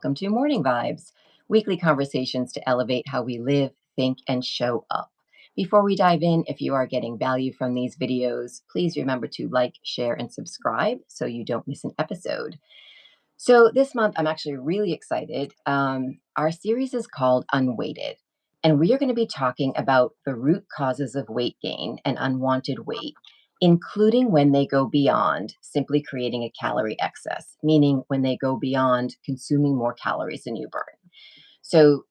Welcome to Morning Vibes, weekly conversations to elevate how we live, think, and show up. Before we dive in, if you are getting value from these videos, please remember to like, share, and subscribe so you don't miss an episode. So, this month, I'm actually really excited. Our series is called Unweighted, and we are going to be talking about the root causes of weight gain and unwanted weight, including when they go beyond simply creating a calorie excess, meaning when they go beyond consuming more calories than you burn. So,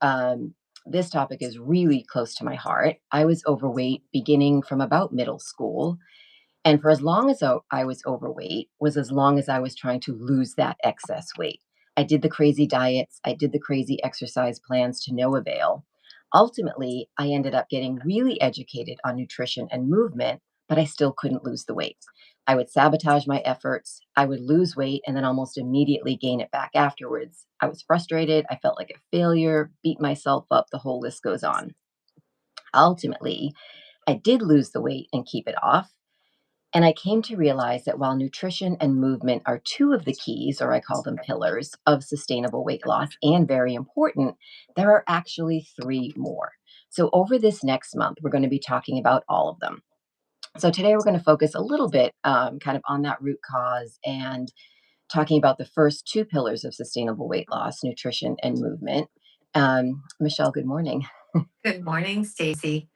this topic is really close to my heart. I was overweight beginning from about middle school. And for as long as I was overweight, was as long as I was trying to lose that excess weight. I did the crazy diets, I did the crazy exercise plans to no avail. Ultimately, I ended up getting really educated on nutrition and movement, but I still couldn't lose the weight. I would sabotage my efforts, I would lose weight, and then almost immediately gain it back afterwards. I was frustrated, I felt like a failure, beat myself up, the whole list goes on. Ultimately, I did lose the weight and keep it off, and I came to realize that while nutrition and movement are two of the keys, or I call them pillars, of sustainable weight loss and very important, there are actually three more. So, over this next month, we're going to be talking about all of them. So, today we're going to focus a little bit kind of on that root cause and talking about the first two pillars of sustainable weight loss nutrition and movement. Michelle, good morning. Good morning, Stacy.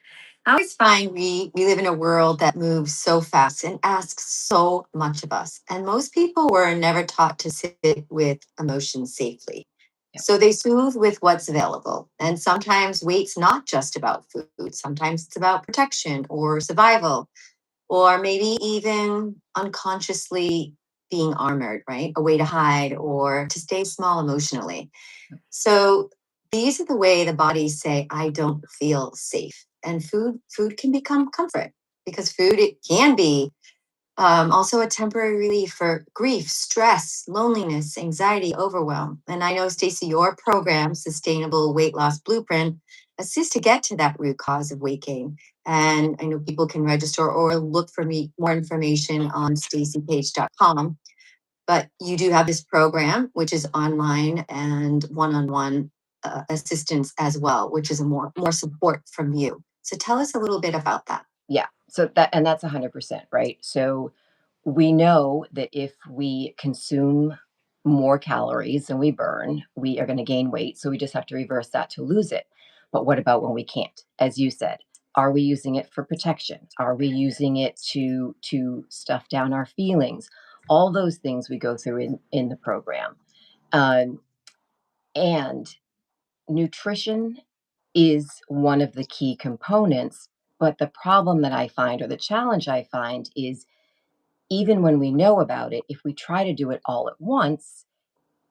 I always find we live in a world that moves so fast and asks so much of us. And most people were never taught to sit with emotions safely. Yep. So they soothe with what's available. And sometimes weight's not just about food. Sometimes it's about protection or survival, or maybe even unconsciously being armored, right? A way to hide or to stay small emotionally. So these are the way the bodies say, I don't feel safe. And food can become comfort because food, it can be also a temporary relief for grief, stress, loneliness, anxiety, overwhelm. And I know, Stacey, your program, Sustainable Weight Loss Blueprint, assists to get to that root cause of weight gain. And I know people can register or look for me more information on staceypage.com. But you do have this program, which is online and one-on-one assistance as well, which is a more support from you. So tell us a little bit about that. Yeah. That's 100%, right? So we know that if we consume more calories than we burn, we are going to gain weight. So we just have to reverse that to lose it. But what about when we can't? As you said, are we using it for protection? Are we using it to stuff down our feelings? All those things we go through in the program. Um, and nutrition is one of the key components. But the problem that I find, or the challenge I find, is even when we know about it, if we try to do it all at once,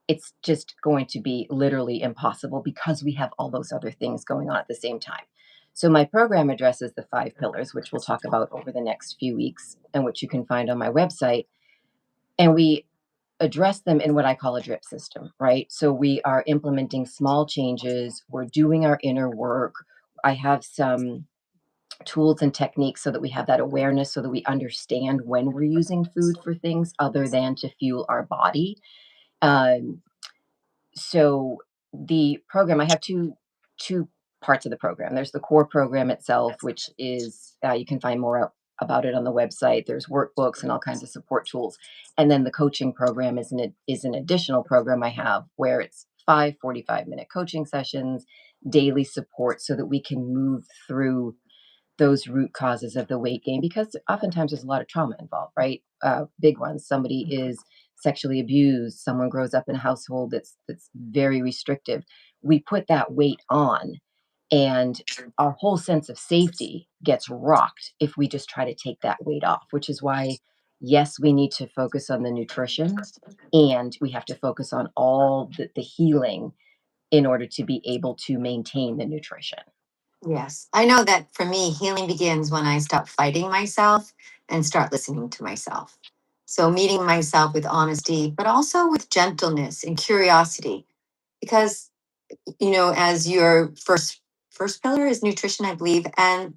it's just going to be literally impossible because we have all those other things going on at the same time. So, my program addresses the five pillars, which we'll talk about over the next few weeks and which you can find on my website. And we address them in what I call a drip system, right? So, we are implementing small changes, we're doing our inner work. I have some tools and techniques so that we have that awareness so that we understand when we're using food for things other than to fuel our body. Um, so the program, I have two parts of the program. There's the core program itself, which is you can find more about it on the website. There's workbooks and all kinds of support tools, and then the coaching program is an additional program I have where it's 5 45-minute coaching sessions, daily support, so that we can move through those root causes of the weight gain because oftentimes there's a lot of trauma involved, right? Big ones. Somebody is sexually abused. Someone grows up in a household that's very restrictive. We put that weight on, and our whole sense of safety gets rocked if we just try to take that weight off. Which is why, yes, we need to focus on the nutrition, and we have to focus on all the healing in order to be able to maintain the nutrition. Yes, I know that for me, healing begins when I stop fighting myself and start listening to myself. So meeting myself with honesty, but also with gentleness and curiosity, because as your first pillar is nutrition, I believe, and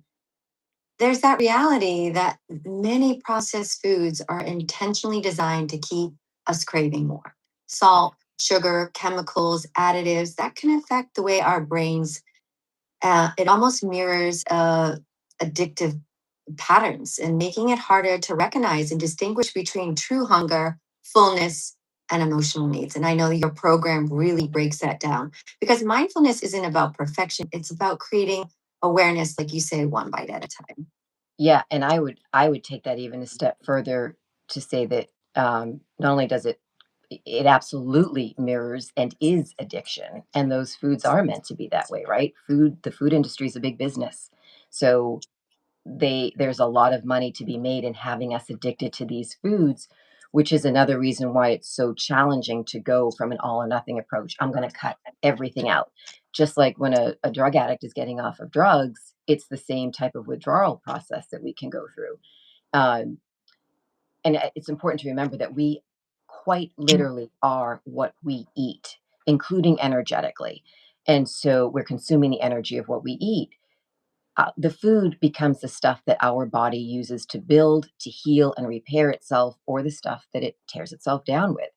there's that reality that many processed foods are intentionally designed to keep us craving more salt, sugar, chemicals, additives that can affect the way our brains. It almost mirrors addictive patterns and making it harder to recognize and distinguish between true hunger, fullness, and emotional needs. And I know your program really breaks that down because mindfulness isn't about perfection, it's about creating awareness, like you say, one bite at a time. Yeah, and I would take that even a step further to say that, not only does it absolutely mirrors and is addiction, and those foods are meant to be that way, right? The food industry is a big business. So there's a lot of money to be made in having us addicted to these foods, which is another reason why it's so challenging to go from an all or nothing approach. I'm going to cut everything out. Just like when a drug addict is getting off of drugs, it's the same type of withdrawal process that we can go through. Um, and it's important to remember that we quite literally are what we eat, including energetically. And so we're consuming the energy of what we eat. The food becomes the stuff that our body uses to build, to heal, and repair itself, or the stuff that it tears itself down with.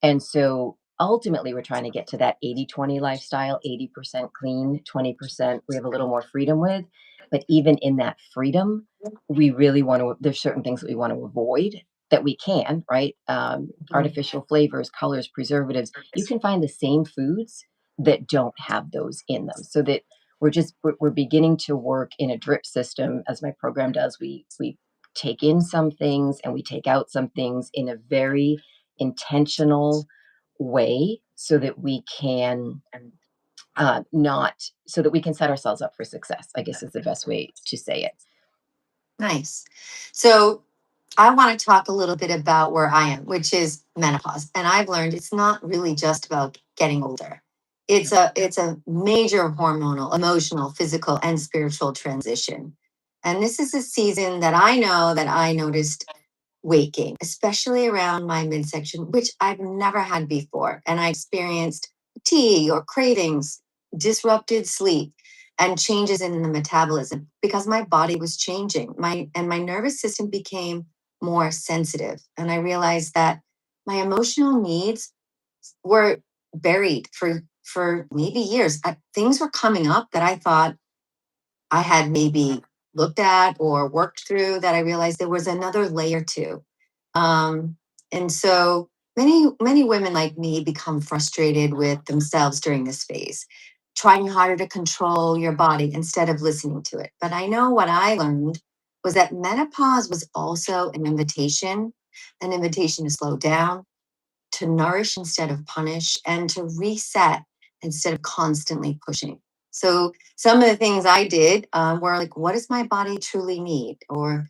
And so ultimately, we're trying to get to that 80-20 lifestyle, 80% clean, 20% we have a little more freedom with. But even in that freedom, we really want to, there's certain things that we want to avoid that we can, right? Artificial flavors, colors, preservatives. You can find the same foods that don't have those in them. So that we're beginning to work in a drip system as my program does. We take in some things and we take out some things in a very intentional way so that we can not so that we can set ourselves up for success, I guess is the best way to say it. Nice. So I want to talk a little bit about where I am, which is menopause. And I've learned it's not really just about getting older. It's a major hormonal, emotional, physical, and spiritual transition. And this is a season that I know that I noticed weight gain, especially around my midsection, which I've never had before. And I experienced fatigue or cravings, disrupted sleep, and changes in the metabolism because my body was changing. My nervous system became more sensitive. And I realized that my emotional needs were buried for maybe years. Things were coming up that I thought I had maybe looked at or worked through that I realized there was another layer to. Um, and so many women like me become frustrated with themselves during this phase, trying harder to control your body instead of listening to it. But I know what I learned was that menopause was also an invitation to slow down, to nourish instead of punish, and to reset instead of constantly pushing. So some of the things I did were like, what does my body truly need? Or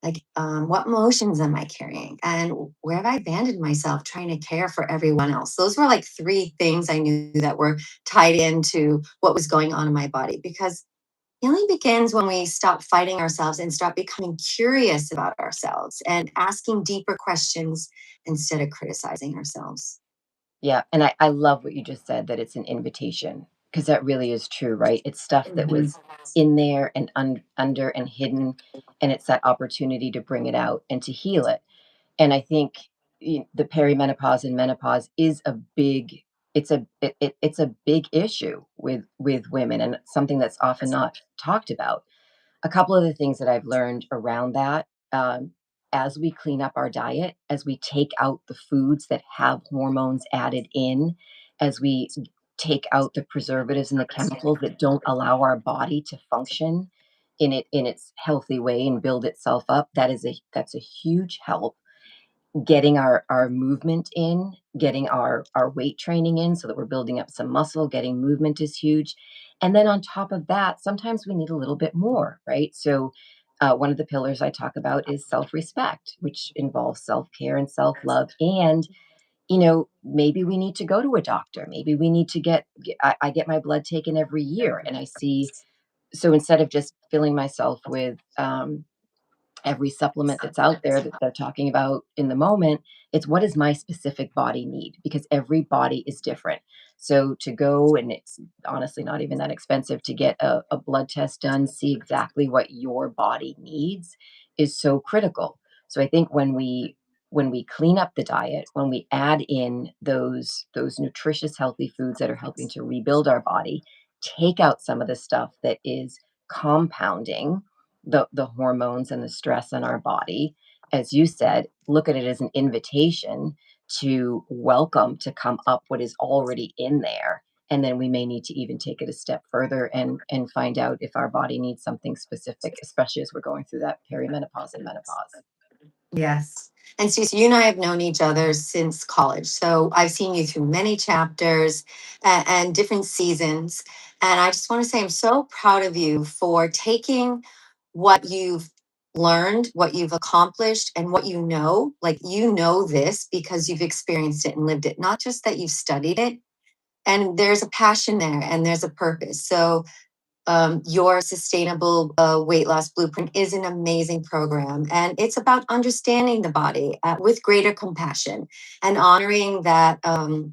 like, what emotions am I carrying? And where have I abandoned myself trying to care for everyone else? Those were like three things I knew that were tied into what was going on in my body because healing begins when we stop fighting ourselves and start becoming curious about ourselves and asking deeper questions instead of criticizing ourselves. Yeah, and I love what you just said, that it's an invitation, because that really is true, right? It's stuff that Mhm. was in there and under and hidden, and it's that opportunity to bring it out and to heal it. And I think the perimenopause and menopause is a big it's a big issue with women, and something that's often not talked about. A couple of the things that I've learned around that, as we clean up our diet, as we take out the foods that have hormones added in, as we take out the preservatives and the chemicals that don't allow our body to function in its healthy way and build itself up, that's a huge help. Getting our movement in, getting our weight training in so that we're building up some muscle, getting movement is huge. And then on top of that, sometimes we need a little bit more, right? So, one of the pillars I talk about is self-respect, which involves self-care and self-love. And, maybe we need to go to a doctor. Maybe we need to I get my blood taken every year and I see, so instead of just filling myself with, every supplement that's out there that they're talking about in the moment, it's what does my specific body need? Because every body is different. So to go, and it's honestly not even that expensive to get a blood test done, see exactly what your body needs is so critical. So I think when we when we clean up the diet, when we add in those nutritious, healthy foods that are helping to rebuild our body, take out some of the stuff that is compounding the hormones and the stress in our body, as you said, look at it as an invitation to welcome to come up what is already in there. And then we may need to even take it a step further and find out if our body needs something specific, especially as we're going through that perimenopause and menopause. Yes. And Susie, you and I have known each other since college. So I've seen you through many chapters and different seasons. And I just want to say I'm so proud of you for taking what you've learned, what you've accomplished, and what you know. Like, you know this because you've experienced it and lived it, not just that you've studied it. And there's a passion there and there's a purpose. So your sustainable weight loss blueprint is an amazing program, and it's about understanding the body with greater compassion and honoring that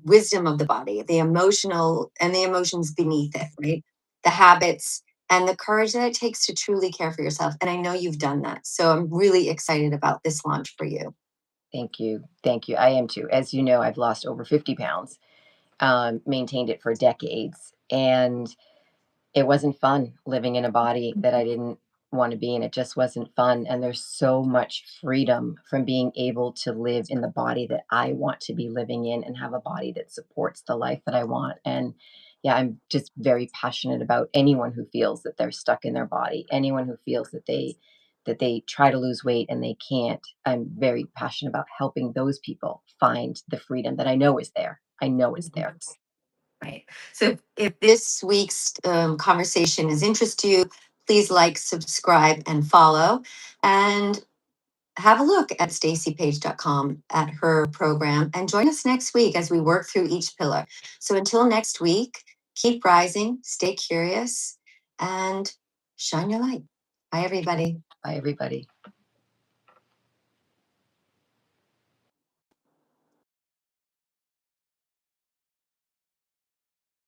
wisdom of the body, the emotional and the emotions beneath it, right? The habits and the courage that it takes to truly care for yourself. And I know you've done that, so I'm really excited about this launch for you. Thank you. Thank you. I am too. As you know, I've lost over 50 pounds, maintained it for decades. And it wasn't fun living in a body that I didn't want to be in. It just wasn't fun. And there's so much freedom from being able to live in the body that I want to be living in and have a body that supports the life that I want. And yeah, I'm just very passionate about anyone who feels that they're stuck in their body, anyone who feels that they try to lose weight and they can't. I'm very passionate about helping those people find the freedom that I know is there. I know it's there. Right. So if this week's conversation is interest to you, please like, subscribe, and follow. And have a look at stacypage.com at her program and join us next week as we work through each pillar. So until next week, keep rising, stay curious, and shine your light. Bye, everybody. Bye, everybody.